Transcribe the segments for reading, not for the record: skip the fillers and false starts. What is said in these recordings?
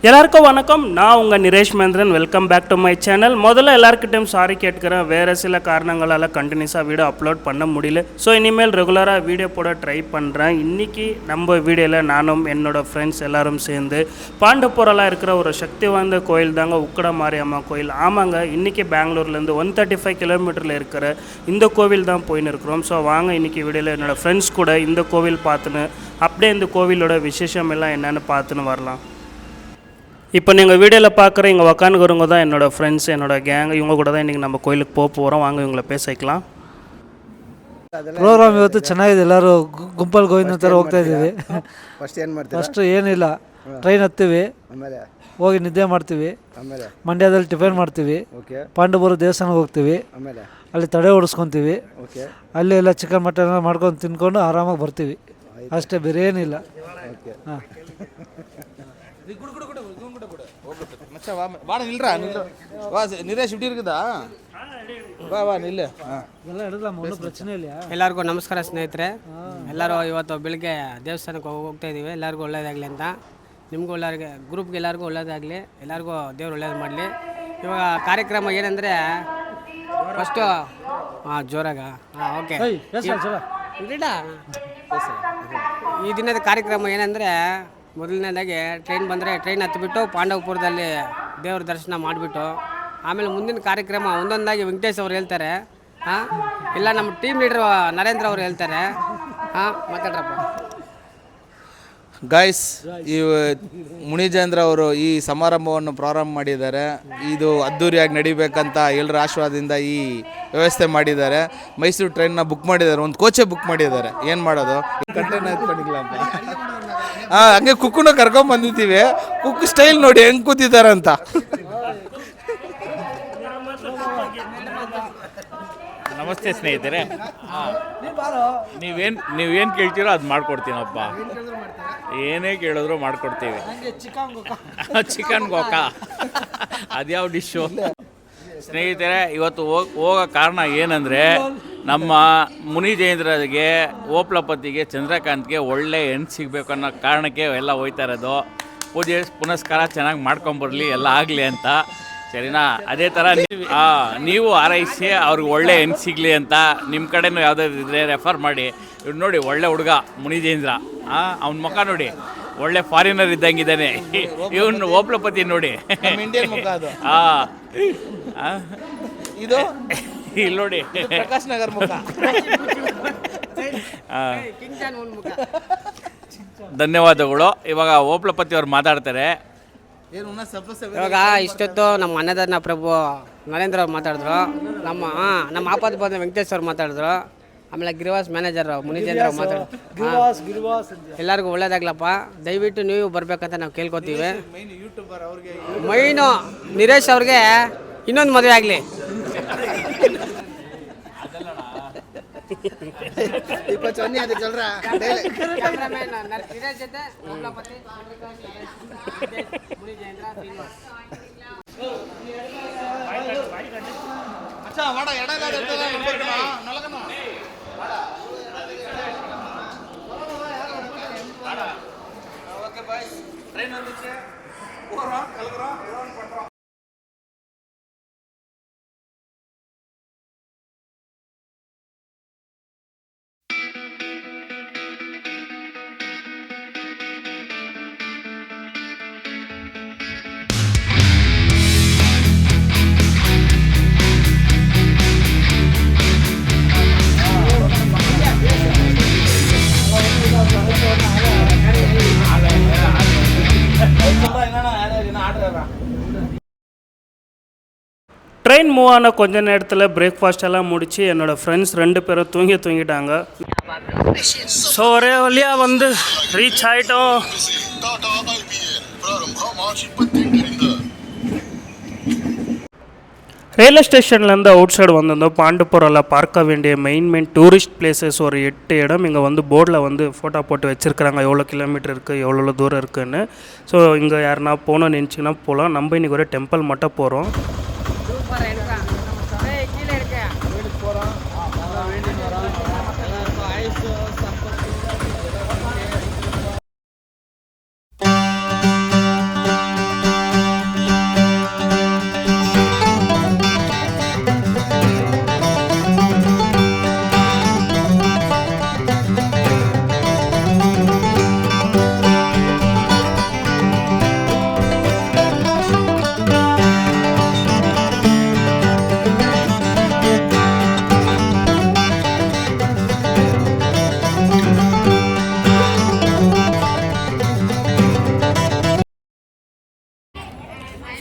எல்லாருக்கும் வணக்கம். நான் உங்கள் Niresh Manthiran. Welcome back to my channel. முதல்ல எல்லாருக்கிட்டையும் சாரி கேட்குறேன். வேறு சில காரணங்களால் கண்டினியூஸாக வீடியோ அப்லோட் பண்ண முடியல. ஸோ இனிமேல் ரெகுலராக வீடியோ போட ட்ரை பண்ணுறேன். இன்றைக்கி நம்ம வீடியோவில் நானும் என்னோடய ஃப்ரெண்ட்ஸ் எல்லோரும் சேர்ந்து பாண்டப்புறலாம் இருக்கிற ஒரு சக்தி வாய்ந்த கோயில் தாங்க உக்கட மாரியம்மா கோயில். ஆமாங்க, இன்றைக்கி பெங்களூர்லேருந்து 135 கிலோமீட்டரில் இருக்கிற இந்த கோவில் தான் போயின்னு இருக்கிறோம். ஸோ வாங்க இன்றைக்கி வீடியோவில் என்னோடய ஃப்ரெண்ட்ஸ் கூட இந்த கோவில் பார்த்துன்னு அப்படியே இந்த கோவிலோட விசேஷம் எல்லாம் என்னென்னு பார்த்துன்னு வரலாம். இப்போ நீங்கள் வீடியோவில் பார்க்குற இங்கே உக்காந்துக்கிறவங்க தான் என்னோடய ஃப்ரெண்ட்ஸ், என்னோடய கேங். இவங்க கூட தான் ಇನ್றைக்கಿ நம்ம கோயிலுக்கு போகிறோம். வாங்க ಇವುಗಳ ಬೇಸೈಕ್லாம். ಪ್ರೋಗ್ರಾಮ್ ಇವತ್ತು ಚೆನ್ನಾಗಿದೆ. ಎಲ್ಲರೂ ಗುಂಪಲ್ಲಿ ಗೋವಿಂದ ಥರ ಹೋಗ್ತಾ ಇದ್ದೀವಿ. ಫಸ್ಟ್ ಏನಿಲ್ಲ, ಟ್ರೈನ್ ಹತ್ತೀವಿ, ಹೋಗಿ ನಿದ್ದೆ ಮಾಡ್ತೀವಿ, ಮಂಡ್ಯದಲ್ಲಿ ಟಿಫನ್ ಮಾಡ್ತೀವಿ, ಪಾಂಡವಪುರ ದೇವಸ್ಥಾನಕ್ಕೆ ಹೋಗ್ತೀವಿ, ಅಲ್ಲಿ ತಡೆ ಓಡಿಸ್ಕೊತೀವಿ, ಅಲ್ಲಿ ಎಲ್ಲ ಚಿಕನ್ ಮಟನ್ ಮಾಡ್ಕೊಂಡು ತಿನ್ಕೊಂಡು ಆರಾಮಾಗಿ ಬರ್ತೀವಿ. ಅಷ್ಟೇ, ಬೇರೆ ಏನಿಲ್ಲ. ಹಾಂ, நிரேஷ் இப்படி இருக்குதா? வா வா நில்லு. ಪ್ರಶ್ನೆ ಇಲ್ಲ. ಎಲ್ಲರಿಗೂ ನಮಸ್ಕಾರ ಸ್ನೇಹಿತರೆ. ಎಲ್ಲರೂ ಇವತ್ತು ಬೆಳಿಗ್ಗೆ ದೇವಸ್ಥಾನಕ್ಕೆ ಹೋಗ್ತಾ ಇದ್ದೀವಿ. ಎಲ್ಲರಿಗೂ ಒಳ್ಳೇದಾಗಲಿ ಅಂತ. ನಿಮಗೂ ಒಳ್ಳೆಯವ್ರಿಗೆ, ಗ್ರೂಪ್ಗೆ ಎಲ್ಲರಿಗೂ ಒಳ್ಳೇದಾಗಲಿ, ಎಲ್ಲರಿಗೂ ದೇವ್ರು ಒಳ್ಳೇದು ಮಾಡಲಿ. ಇವಾಗ ಕಾರ್ಯಕ್ರಮ ಏನಂದರೆ ಫಸ್ಟು ಜೋರಾಗ ಓಕೆ ಈ ದಿನದ ಕಾರ್ಯಕ್ರಮ ಏನಂದರೆ, ಮೊದಲನೇದಾಗಿ ಟ್ರೈನ್ ಬಂದರೆ ಟ್ರೈನ್ ಹತ್ತಿಬಿಟ್ಟು ಪಾಂಡವಪುರದಲ್ಲಿ ದೇವ್ರ ದರ್ಶನ ಮಾಡಿಬಿಟ್ಟು ಆಮೇಲೆ ಮುಂದಿನ ಕಾರ್ಯಕ್ರಮ ಒಂದೊಂದಾಗಿ ವೆಂಕಟೇಶ್ ಅವರು ಹೇಳ್ತಾರೆ. ಇಲ್ಲ ನಮ್ಮ ಟೀಮ್ ಲೀಡರ್ ನರೇಂದ್ರ ಅವರು ಹೇಳ್ತಾರೆ. ಮಾತಾಡ್ರಪ್ಪ. ಗಾಯ್ಸ್, ಈ ಮುನಿಜೇಂದ್ರ ಅವರು ಈ ಸಮಾರಂಭವನ್ನು ಪ್ರಾರಂಭ ಮಾಡಿದ್ದಾರೆ. ಇದು ಅದ್ದೂರಿಯಾಗಿ ನಡಿಬೇಕಂತ ಎಲ್ಲರ ಆಶೀರ್ವಾದದಿಂದ ಈ ವ್ಯವಸ್ಥೆ ಮಾಡಿದ್ದಾರೆ. ಮೈಸೂರು ಟ್ರೈನ್ನ ಬುಕ್ ಮಾಡಿದ್ದಾರೆ, ಒಂದು ಕೋಚೇ ಬುಕ್ ಮಾಡಿದ್ದಾರೆ. ಏನು ಮಾಡೋದು, ಕಂಟೈನ್ ಹಾಕ್ಕೊಂಡಿಲ್ಲಪ್ಪ. ಹಂಗೆ ಕುಕ್ಕುನ ಕರ್ಕೊಂಡ್ ಬಂದಿದ್ದೀವಿ. ಕುಕ್ ಸ್ಟೈಲ್ ನೋಡಿ ಹೆಂಗೆ ಕೂತಿದ್ದಾರಂತ. ನಮಸ್ತೆ ಸ್ನೇಹಿತರೆ. ನೀವೇನು ಕೇಳ್ತೀರೋ ಅದು ಮಾಡ್ಕೊಡ್ತೀನಪ್ಪ. ಏನೇ ಕೇಳಿದ್ರು ಮಾಡ್ಕೊಡ್ತೀವಿ. ಚಿಕನ್ ಗೋಕಾ ಅದ್ಯಾವ ಡಿಶ್ಶು? ಸ್ನೇಹಿತರೆ, ಇವತ್ತು ಹೋಗೋ ಕಾರಣ ಏನಂದರೆ, ನಮ್ಮ ಮುನಿಜೇಂದ್ರಗೆ, ಓಪ್ಲಪತಿಗೆ, ಚಂದ್ರಕಾಂತ್ಗೆ ಒಳ್ಳೆ ಹೆಣ್ಣು ಸಿಗಬೇಕು ಅನ್ನೋ ಕಾರಣಕ್ಕೆ ಎಲ್ಲ ಹೋಯ್ತಾ ಇರೋದು. ಪೂಜೆ ಪುನಸ್ಕಾರ ಚೆನ್ನಾಗಿ ಮಾಡ್ಕೊಂಬರ್ಲಿ, ಎಲ್ಲ ಆಗಲಿ ಅಂತ. ಸರಿನಾ? ಅದೇ ಥರ ನೀವು ಆರೈಸಿ ಅವ್ರಿಗೆ ಒಳ್ಳೆ ಹೆಣ್ಣು ಸಿಗಲಿ ಅಂತ. ನಿಮ್ಮ ಕಡೆನೂ ಯಾವುದಾದ್ರು ಇದ್ದರೆ ರೆಫರ್ ಮಾಡಿ. ಇವ್ರು ನೋಡಿ, ಒಳ್ಳೆ ಹುಡುಗ ಮುನಿಜೇಂದ್ರ. ಅವ್ನ ಮುಖ ನೋಡಿ, ಒಳ್ಳೆ ಫಾರಿನರ್ ಇದ್ದಂಗಿದ್ದಾನೆ. ಇವನು ಓಪ್ಲಪತಿ ನೋಡಿ, ಇಂಡಿಯನ್ ಮುಖ ಅದು. ಇದು ಇಲ್ಲಿ ನೋಡಿ, ಪ್ರಕಾಶ್ ನಗರ್ ಮುಖ. ಧನ್ಯವಾದಗಳು. ಇವಾಗ ಓಪ್ಲಪತಿ ಅವ್ರು ಮಾತಾಡ್ತಾರೆ. ಇವಾಗ ಇಷ್ಟೊತ್ತು ನಮ್ಮ ಅನ್ನದಾನ ಪ್ರಭು ನರೇಂದ್ರ ಅವ್ರು ಮಾತಾಡಿದ್ರು. ನಮ್ಮ ಆಪದ ಬಂದ ವೆಂಕಟೇಶ್ ಅವ್ರು ಮಾತಾಡಿದ್ರು. ಆಮೇಲೆ ಗಿರಿವಾಸ್ ಮ್ಯಾನೇಜರ್ ಮುನಿಜೇಂದ್ರ ಅವ್ರು ಮಾತಾಡಿದ್ರು. ಎಲ್ಲರಿಗೂ ಒಳ್ಳೇದಾಗ್ಲಪ್ಪ. ದಯವಿಟ್ಟು ನೀವು ಬರ್ಬೇಕಂತ ನಾವು ಕೇಳ್ಕೊತೀವಿ. ಮೈನು ನಿರೇಶ್ ಅವ್ರಿಗೆ ಇನ್ನೊಂದು ಮದುವೆ ಆಗಲಿ. ட்ரெயின் மூவ் ஆன கொஞ்ச நேரத்தில் பிரேக்ஃபாஸ்ட் எல்லாம் முடித்து என்னோடய ஃப்ரெண்ட்ஸ் 2 பேரும் தூங்கிட்டாங்க. ஸோ ஒரே வழியாக வந்து ரீச் ஆகிட்டோம். ரயில்வே ஸ்டேஷன்லேருந்து அவுட் சைடு வந்திருந்தோம். பாண்டப்புரில் பார்க்க வேண்டிய மெயின் டூரிஸ்ட் பிளேசஸ் ஒரு 8 இடம் இங்கே வந்து போர்டில் வந்து ஃபோட்டோ போட்டு வச்சுருக்குறாங்க. எவ்வளோ கிலோமீட்டர் இருக்குது, எவ்வளோ தூரம் இருக்குதுன்னு. ஸோ இங்கே யாருன்னா போகணும்னு நினச்சிங்கன்னா போகலாம். நம்ம இன்றைக்கி ஒரு டெம்பிள் மட்டும் போகிறோம்.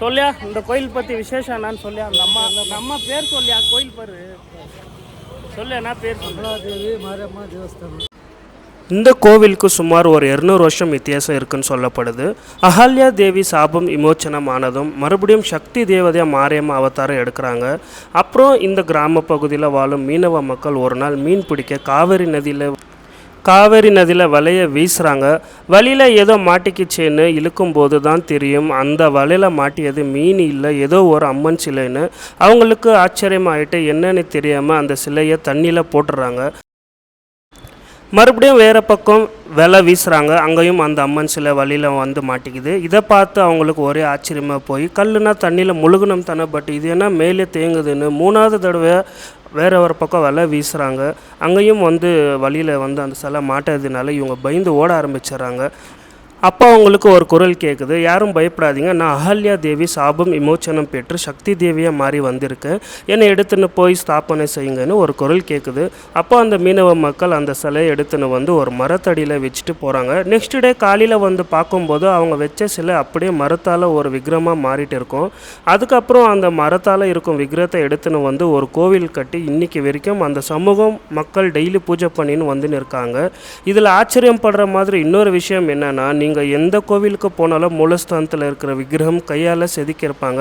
சொல்லியா இந்த கோயில் பற்றி விசேஷம் என்னன்னு சொல்லியா அந்த அம்மா பேர் சொல்லியா கோயில் பேர் சொல்லியா என்ன பேர் தேவி மாரியம்மா தேவஸ்தானம். இந்த கோவிலுக்கு சுமார் ஒரு 200 வருஷம் வித்தியாசம் இருக்குன்னு சொல்லப்படுது. அகல்யா தேவி சாபம் விமோச்சனமானதும் மறுபடியும் சக்தி தேவதையாக மாரியம்மா அவதாரம் எடுக்கிறாங்க. அப்புறம் இந்த கிராம பகுதியில் வாழும் மீனவ மக்கள் ஒரு நாள் மீன் பிடிக்க காவேரி நதியில் வலையை வீசுகிறாங்க. வலையில் ஏதோ மாட்டிக்கிச்சேன்னு இழுக்கும்போது தான் தெரியும் அந்த வலையில் மாட்டியது மீன் இல்லை, ஏதோ ஒரு அம்மன் சிலைன்னு. அவங்களுக்கு ஆச்சரியமாயிட்டு என்னன்னு தெரியாமல் அந்த சிலையை தண்ணியில் போட்டுடுறாங்க. மறுபடியும் வேறு பக்கம் வலை வீசுகிறாங்க. அங்கேயும் அந்த அம்மன் சிலை வழியில் வந்து மாட்டிக்குது. இதை பார்த்து அவங்களுக்கு ஒரே ஆச்சரியமாக போய் கல்லுனா தண்ணியில் முழுகணும் தானே, பட் இது என்ன மேலே தேங்குதுன்னு 3வது தடவை வேறு ஒரு பக்கம் வலை வீசுகிறாங்க. அங்கேயும் வந்து வழியில் வந்து அந்த சிலை மாட்டதுனால இவங்க பயந்து ஓட ஆரம்பிச்சிடுறாங்க. அப்போ அவங்களுக்கு ஒரு குரல் கேட்குது, யாரும் பயப்படாதீங்க, நான் அகல்யா தேவி சாபம் விமோச்சனம் பெற்று சக்தி தேவியாக மாறி வந்திருக்கேன், என்னை எடுத்துன்னு போய் ஸ்தாபனை செய்யுங்கன்னு ஒரு குரல் கேட்குது. அப்போ அந்த மீனவ மக்கள் அந்த சிலையை எடுத்துன்னு வந்து ஒரு மரத்தடியில் வச்சுட்டு போகிறாங்க. நெக்ஸ்ட் டே காலையில் வந்து பார்க்கும்போது அவங்க வச்ச சிலை அப்படியே மரத்தால் ஒரு விக்கிரமாக மாறிட்டு இருக்கும். அதுக்கப்புறம் அந்த மரத்தால் இருக்கும் விக்கிரத்தை எடுத்துன்னு வந்து ஒரு கோவில் கட்டி இன்றைக்கி வரைக்கும் அந்த சமூகம் மக்கள் டெய்லி பூஜை பண்ணின்னு வந்துன்னு இருக்காங்க. இதில் ஆச்சரியம் படுற மாதிரி இன்னொரு விஷயம் என்னென்னா, நீங்கள் எந்த கோவிலுக்கு போனாலும் மூலஸ்தானத்தில் இருக்கிற விக்கிரகம் கையால் செதுக்கியிருப்பாங்க.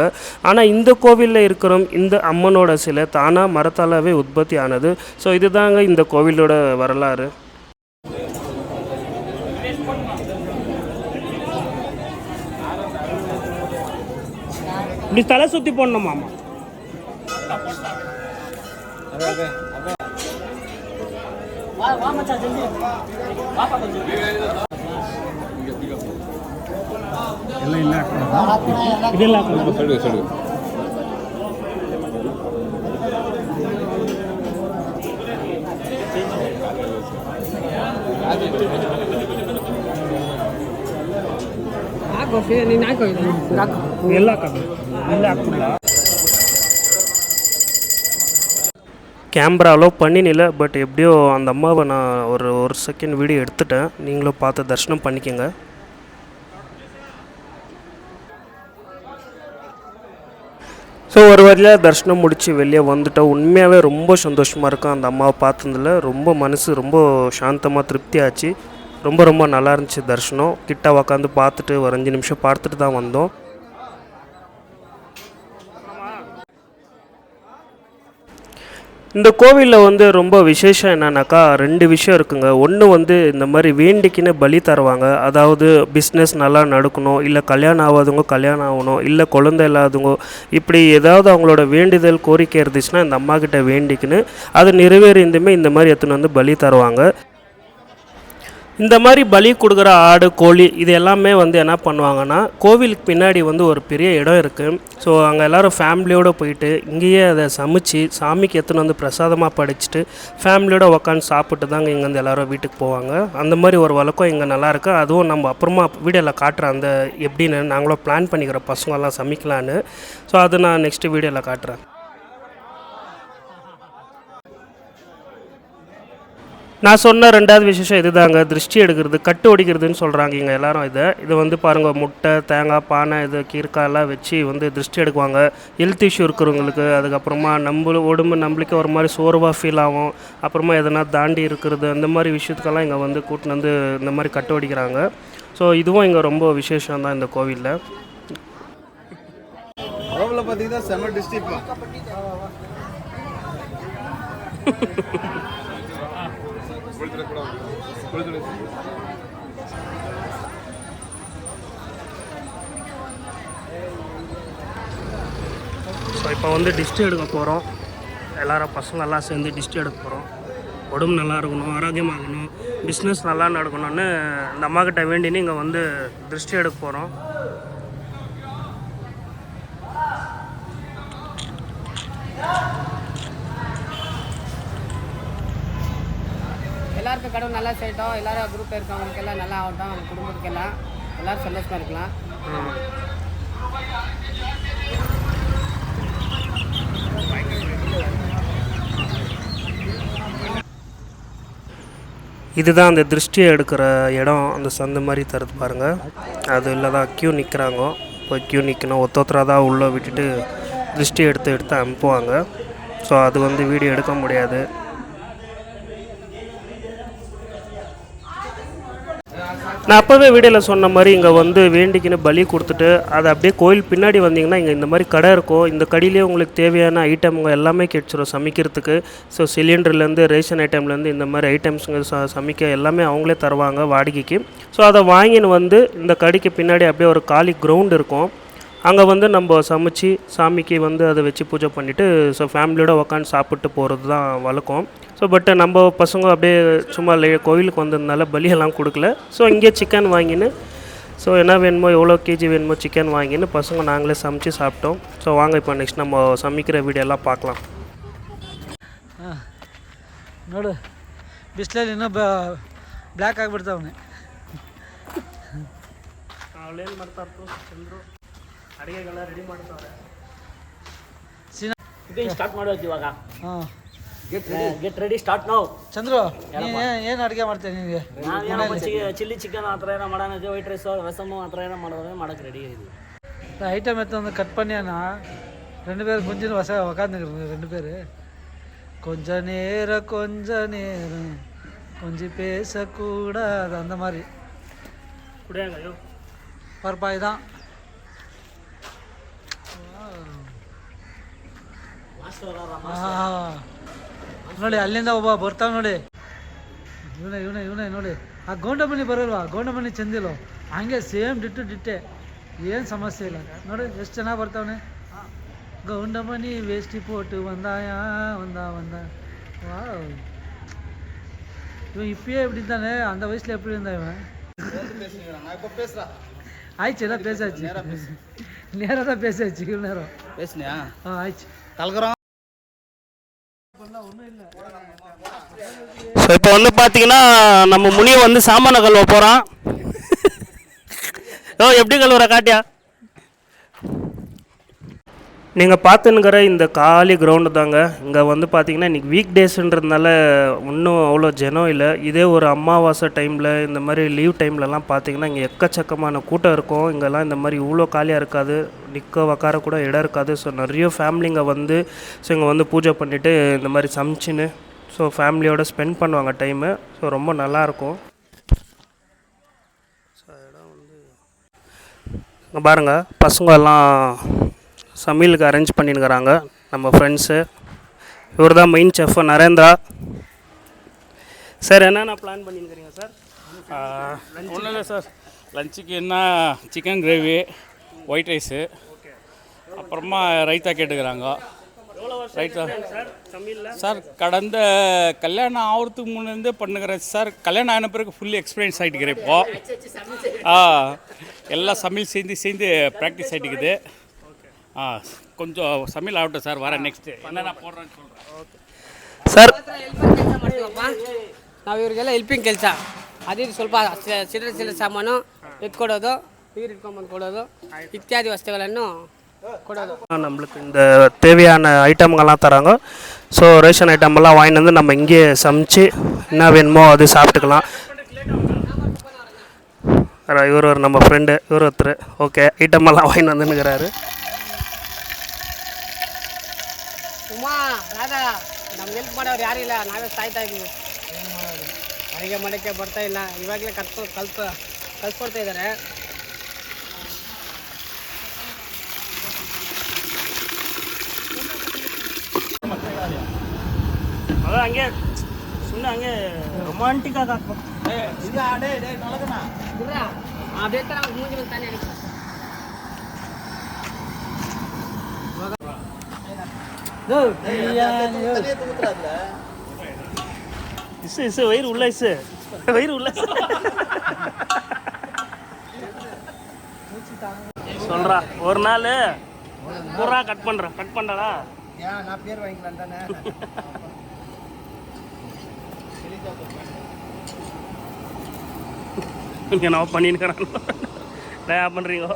ஆனால் இந்த கோவிலில் இருக்கிற இந்த அம்மனோட சிலை தானாக மரத்தாலாவே உற்பத்தி ஆனது. ஸோ இதுதாங்க இந்த கோவிலோட வரலாறு. இப்படி தலை சுற்றி போடணுமாமா? கேமரா அலோவ் பண்ணினில்ல, பட் எப்படியோ அந்த அம்மாவை நான் ஒரு செகண்ட் வீடியோ எடுத்துட்டேன். நீங்களும் பார்த்து தரிசனம் பண்ணிக்கோங்க. ஸோ ஒரு வழியாக தரிசனம் முடித்து வெளியே வந்துட்டோம். உண்மையாகவே ரொம்ப சந்தோஷமாக இருக்கும் அந்த அம்மாவை பார்த்ததில். ரொம்ப மனசு ரொம்ப சாந்தமாக திருப்தி ஆச்சு. ரொம்ப நல்லா இருந்துச்சு தரிசனம். கிட்ட உக்காந்து பார்த்துட்டு ஒரு 5 நிமிஷம் பார்த்துட்டு தான் வந்தோம். இந்த கோவிலில் வந்து ரொம்ப விசேஷம் என்னன்னாக்கா 2 விஷயம் இருக்குங்க. ஒன்று வந்து இந்த மாதிரி வேண்டிக்கின்னு பலி தருவாங்க. அதாவது பிஸ்னஸ் நல்லா நடக்கணும், இல்லை கல்யாணம் ஆகாதவங்க கல்யாணம் ஆகணும், இல்லை குழந்தை இல்லாதவங்க, இப்படி ஏதாவது அவங்களோட வேண்டுதல் கோரிக்கை இருந்துச்சுன்னா இந்த அம்மா கிட்ட வேண்டிக்கின்னு அது நிறைவேறிந்துமே இந்த மாதிரி எடுத்துன்னு வந்து பலி தருவாங்க. இந்த மாதிரி பலி கொடுக்குற ஆடு கோழி இது எல்லாமே வந்து என்ன பண்ணுவாங்கன்னா, கோவிலுக்கு பின்னாடி வந்து ஒரு பெரிய இடம் இருக்குது. ஸோ அங்கே எல்லோரும் ஃபேமிலியோடு போயிட்டு இங்கேயே அதை சமைச்சு சாமிக்கு எடுத்துன்னு வந்து பிரசாதமாக படைச்சிட்டு ஃபேமிலியோடு உக்காந்து சாப்பிட்டு தாங்க இங்கேருந்து எல்லோரும் வீட்டுக்கு போவாங்க. அந்த மாதிரி ஒரு வழக்கம் இங்கே நல்லாயிருக்கு. அதுவும் நம்ம அப்புறமா வீடியோவில் காட்டுறேன் அந்த எப்படின்னு நாங்களும் பிளான் பண்ணிக்கிற பசங்கள்லாம் சமைக்கலான்னு. ஸோ அது நான் நெக்ஸ்ட்டு வீடியோவில் காட்டுறேன். நான் சொன்ன 2வது விசேஷம் இதுதாங்க, திருஷ்டி எடுக்கிறது, கட்டு ஒடிக்கிறதுன்னு சொல்கிறாங்க இங்கே எல்லோரும். இது வந்து பாருங்கள், முட்டை தேங்காய் பானை இது கீர்க்காயெல்லாம் வச்சு வந்து திருஷ்டி எடுக்குவாங்க. ஹெல்த் இஷ்யூ இருக்கிறவங்களுக்கு. அதுக்கப்புறமா உடம்பு நம்மளுக்கு ஒரு மாதிரி சோர்வாக ஃபீல் ஆகும். அப்புறமா எதனா தாண்டி இருக்கிறது அந்த மாதிரி விஷயத்துக்கெல்லாம் இங்கே வந்து கூட்டின்னு வந்து இந்த மாதிரி கட்டு ஒடிக்கிறாங்க. ஸோ இதுவும் இங்கே ரொம்ப விசேஷம் தான் இந்த கோவிலில். பார்த்தீங்கன்னா செம டிஸ்ட்ரிக்ட். ஸோ இப்போ வந்து டிஸ்ட் எடுக்க போகிறோம். எல்லோரும் பசங்கள்லாம் சேர்ந்து டிஸ்ட் எடுக்க போகிறோம். உடம்பு நல்லா இருக்கணும், ஆரோக்கியமாகணும், பிஸ்னஸ் நல்லா நடக்கணும்னு இந்த அம்மாக்கிட்ட வேண்டின்னு இங்கே வந்து திருஷ்டி எடுக்க போகிறோம். எல்லாருக்கும் கடவுள் நல்லா செய்யட்டும். எல்லாரும் குரூப்பில் இருக்கவங்களுக்கு எல்லாம் நல்லா ஆகட்டும். அவங்க குடும்பத்துக்கு எல்லோரும் சந்தோஷமாக இருக்கலாம். இதுதான் அந்த திருஷ்டியை எடுக்கிற இடம். அந்த சந்தை மாதிரி தருது பாருங்கள். அது இல்லை தான் க்யூ நிற்கிறாங்க. போய் க்யூ நிற்கணும். ஒருத்தராக தான் உள்ளே விட்டுட்டு திருஷ்டி எடுத்து அனுப்புவாங்க. ஸோ அது வந்து வீடியோ எடுக்க முடியாது. நான் அப்போவே வீடியோவில் சொன்ன மாதிரி இங்கே வந்து வேண்டிக்கின்னு பலி கொடுத்துட்டு அதை அப்படியே கோயில் பின்னாடி வந்தீங்கன்னா இங்கே இந்த மாதிரி கடை இருக்கும். இந்த கடையிலே உங்களுக்கு தேவையான ஐட்டம்ங்க எல்லாமே கிடைச்சிடும் சமைக்கிறதுக்கு. ஸோ சிலிண்டர்லேருந்து ரேஷன் ஐட்டம்லேருந்து இந்த மாதிரி ஐட்டம்ஸுங்க சமைக்க எல்லாமே அவங்களே தருவாங்க வாடகைக்கு. ஸோ அதை வாங்கின்னு வந்து இந்த கடைக்கு பின்னாடி அப்படியே ஒரு காலி கிரவுண்ட் இருக்கும். அங்கே வந்து நம்ம சமைச்சு சாமிக்கு வந்து அதை வச்சு பூஜை பண்ணிவிட்டு ஸோ ஃபேமிலியோடு உக்காந்து சாப்பிட்டு போகிறது தான் வழக்கம். ஸோ பட் நம்ம பசங்க அப்படியே சும்மா கோயிலுக்கு வந்ததுனால பலியெல்லாம் கொடுக்கல. ஸோ இங்கே சிக்கன் வாங்கின்னு ஸோ என்ன வேணுமோ எவ்வளோ கேஜி வேணுமோ சிக்கன் வாங்கின்னு பசங்க நாங்களே சமைச்சு சாப்பிட்டோம். ஸோ வாங்க இப்போ நெக்ஸ்ட் நம்ம சமைக்கிற வீடியோலாம் பார்க்கலாம். ನೋಡು ಬಿಸಿಲಲ್ಲಿ ಇನ್ನೂ ಬ್ಲ್ಯಾಕ್ ಆಗಿಬಿಡ್ತಾವನೆ. ಅವಳೇನು ಮಾಡ್ತಾರೆ ಚಂದ್ರು ಅಡುಗೆಗೆಲ್ಲ ರೆಡಿ ಮಾಡ್ತಾರೆ. ಸ್ಟಾರ್ಟ್ ಮಾಡೋದು ಇವಾಗ. ಹಾಂ ಗೆಟ್ ರೆಡಿ ಸ್ಟಾರ್ಟ್ ನಾವು. ಚಂದ್ರು ಏನು ಅಡುಗೆ ಮಾಡ್ತೀನಿ ನಿನಗೆ? ಚಿಲ್ಲಿ ಚಿಕನ್ ಆ ಥರ ಏನೋ ಮಾಡೋಣ, ವೈಟ್ ರೈಸು ರಸಮು ಆ ಥರ ಏನೋ ಮಾಡೋದ್ರೆ ಮಾಡೋಕ್ಕೆ ರೆಡಿ ಆಗಿದೆ. ஐட்டம் எடுத்து வந்து கட் பண்ணியானா 2 பேர் கொஞ்சம் உக்காந்துக்கிறோம். 2 பேர் கொஞ்ச நேரம் கொஞ்சம் பேசக்கூடாது அந்த மாதிரி ಕುಡಿಯಂಗ பருப்பாய் தான். ನೋಡಿ ಅಲ್ಲಿಂದ ಒಬ್ಬ ಬರ್ತಾವ ನೋಡಿ. ಇವನೇ ನೋಡಿ. ಆ ಗೋಂಡಮನಿ ಬರಲ್ವಾ? ಗೋಂಡಮನಿ ಚಂದಿಲ್ಲ ಹಂಗೆ ಸೇಮ್ ಡಿಟ್ಟೆ. ಏನು ಸಮಸ್ಯೆ ಇಲ್ಲ ನೋಡಿ ಎಷ್ಟು ಚೆನ್ನಾಗಿ ಬರ್ತಾವನೆ. ಗೌಂಡಮನಿ ವೇಸ್ಟಿ போட்டு வந்தாயா வந்தா வா. இவன் இப்பயே எப்படி இருந்தானே, அந்த வயசுல எப்படி இருந்தா இவன்? ஆயிடுச்சு எல்லாம் பேசாச்சு. நேரம் தான் பேசாச்சு. இவ்வளோ நேரம் பேசுனியா? ஆயிடுச்சு. கலக்குறோம். ஸோ இப்போ வந்து பார்த்தீங்கன்னா நம்ம முனியை வந்து சாமான கழுவ போகிறான். எப்படி கழுவுற காட்டியா? நீங்கள் பார்த்துன்னுக்கிற இந்த காலி கிரவுண்டு தாங்க. இங்கே வந்து பார்த்தீங்கன்னா இன்றைக்கி வீக் டேஸுன்றதுனால இன்னும் அவ்வளோ ஜனம் இல்லை. இதே ஒரு அமாவாசை டைமில் இந்த மாதிரி லீவ் டைம்லலாம் பார்த்தீங்கன்னா இங்கே எக்கச்சக்கமான கூட்டம் இருக்கும். இங்கெல்லாம் இந்த மாதிரி இவ்வளோ காலியாக இருக்காது, நிற்க உக்கார கூட இடம் இருக்காது. ஸோ நிறைய ஃபேமிலிங்க வந்து ஸோ இங்கே வந்து பூஜை பண்ணிவிட்டு இந்த மாதிரி சமைச்சின்னு ஸோ ஃபேமிலியோடு ஸ்பெண்ட் பண்ணுவாங்க டைமு. ஸோ ரொம்ப நல்லாயிருக்கும். ஸோ இடம் வந்து இங்கே பாருங்கள், பசங்க எல்லாம் சமையலுக்கு அரேஞ்ச் பண்ணின்னுக்கிறாங்க. நம்ம ஃப்ரெண்ட்ஸு. இவர் தான் மெயின் செஃப் நரேந்திரா சார். என்னென்ன பிளான் பண்ணியிருக்கிறீங்க சார்? ஒன்றும் இல்லை சார், லஞ்சுக்கு என்ன சிக்கன் கிரேவி, ஒயிட் ரைஸு, அப்புறமா ரைத்தா கேட்டுக்கிறாங்க. ரைத்தா சார் கடந்த கல்யாணம் ஆகிறதுக்கு முன்னேருந்து பண்ணுகிறேன் சார். கல்யாணம் ஆன பிறகு ஃபுல்லி எக்ஸ்பீரியன்ஸ் ஆகிட்டுக்கிறேன் இப்போது. எல்லாம் சமையல் சேர்ந்து ப்ராக்டிஸ் ஆகிட்டுக்குது. கொஞ்சம் சமையல் ஆகட்டும் சார், வரேன் நெக்ஸ்ட்டு என்னென்ன போடுறேன்னு சொல்கிறேன். Okay sir. ನಾವು ಇವರಿಗೆಲ್ಲ ಹೆಲ್ಪಿಂಗ್ ಕೆಲಸ. ಅದೇ ಸ್ವಲ್ಪ ಚಿಲ್ಲರೆ ಸಾಮಾನು ಎತ್ಕೊಡೋದು, ನೀರು ಇಟ್ಕೊಂಬಂದು ಕೊಡೋದು, ಇತ್ಯಾದಿ ವಸ್ತುಗಳನ್ನು ಕೊಡೋದು. நம்மளுக்கு இந்த தேவையான ஐட்டம்கள்லாம் தராங்க. ஸோ ரேஷன் ஐட்டமெல்லாம் வாங்கிட்டு வந்து நம்ம இங்கேயே சமைச்சு என்ன வேணுமோ அது சாப்பிட்டுக்கலாம். இவர் ஒரு நம்ம ஃப்ரெண்டு, இவர் ஒருத்தர். ஓகே, ஐட்டமெல்லாம் வாங்கிட்டு வந்துன்னுக்கிறாரு. ಉಮಾ ರಾಧಾ ನಮ್ಗೆ ಹೆಲ್ಪ್ ಮಾಡೋರು ಯಾರಿಲ್ಲ, ನಾವೇ ಸಾಯ್ತಾ ಇದ್ದೀವಿ. ಅಡುಗೆ ಮಾಡೋಕ್ಕೆ ಬರ್ತಾ ಇಲ್ಲ. ಇವಾಗಲೇ ಕಲ್ಸ್ಕೊಡ್ತಾ ಇದ್ದಾರೆ. ಅದು ಹಂಗೆ ಸುಮ್ಮನೆ ಹಂಗೆ ರೊಮ್ಯಾಂಟಿಕ್ ಆಗಿ ಹಾಕ್ಬೇಕು. ಬೇಕಾ ನಾವು ಮೂಂಜಿ ಬಂದು ತಾನೇ இசு வயிறு உள்ள வயிறு உள்ள சொல்றா. ஒரு நாள் பூரா கட் பண்ணடா. நான் பேர் வாங்கிக்கலாம் தானே. இங்கே நான் பண்ணிருக்கிறேன் பண்ணுறீங்க.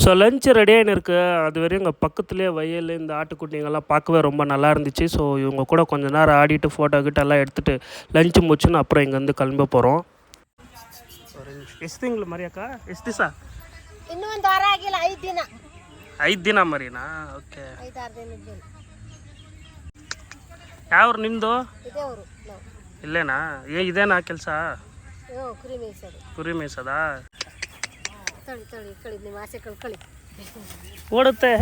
ஸோ லஞ்ச் ரெடியாகின்னு இருக்குது. அது வரையும் இங்கே பக்கத்துலேயே வயல் இந்த ஆட்டுக்குட்டிங்கெல்லாம் பார்க்கவே ரொம்ப நல்லா இருந்துச்சு. ஸோ இவங்க கூட கொஞ்சம் நேரம் ஆடிட்டு ஃபோட்டோ கிட்ட எல்லாம் எடுத்துகிட்டு லஞ்சு முடிச்சுன்னு அப்புறம் இங்கேருந்து கிளம்ப போகிறோம். ಎಷ್ಟು ತಿಂಗಳು ಮರಿ ಅಕ್ಕ? ಎಷ್ಟು ದಿವಸ? ಇನ್ನೂ ಒಂದು ವಾರ ಆಗಿಲ್ಲ, 5 ದಿನ. 5 ದಿನ ಮರಿನಾ? ಓಕೆ. 5-6 ದಿನ. ಯಾವ್ರು ನಿಮ್ಮದು? ಇದೇ ಊರು ನಾವು. ಇಲ್ಲೇನಾ? ಇದೇನಾ ಕೆಲಸ? ಕುರಿ ಮೇಯಿಸೋದು. ಕುರಿ ಮೇಯಿಸೋದಾ? ಕಳಿ ನಿಮ್ಮ ಆಸೆ ಕಳ್ಕೊಳ್ಳಿ. ಓಡುತ್ತೆ.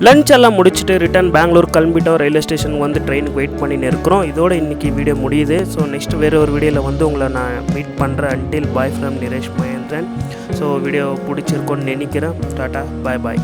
லஞ்ச் எல்லாம் முடிச்சுட்டு ரிட்டன் பெங்களூர் கிளம்பிட்டோம். ரயில்வே ஸ்டேஷனுக்கு வந்து ட்ரெயினுக்கு வெயிட் பண்ணின்னு இருக்கிறோம். இதோட இன்றைக்கி வீடியோ முடியுது. ஸோ நெக்ஸ்ட் வேறு ஒரு வீடியோவில் வந்து உங்களை நான் மீட் பண்ணுறேன். Until bye from Niresh Mahendran. So video பிடிச்சிருக்கோன்னு நினைக்கிறேன். டாட்டா, பாய் பாய்.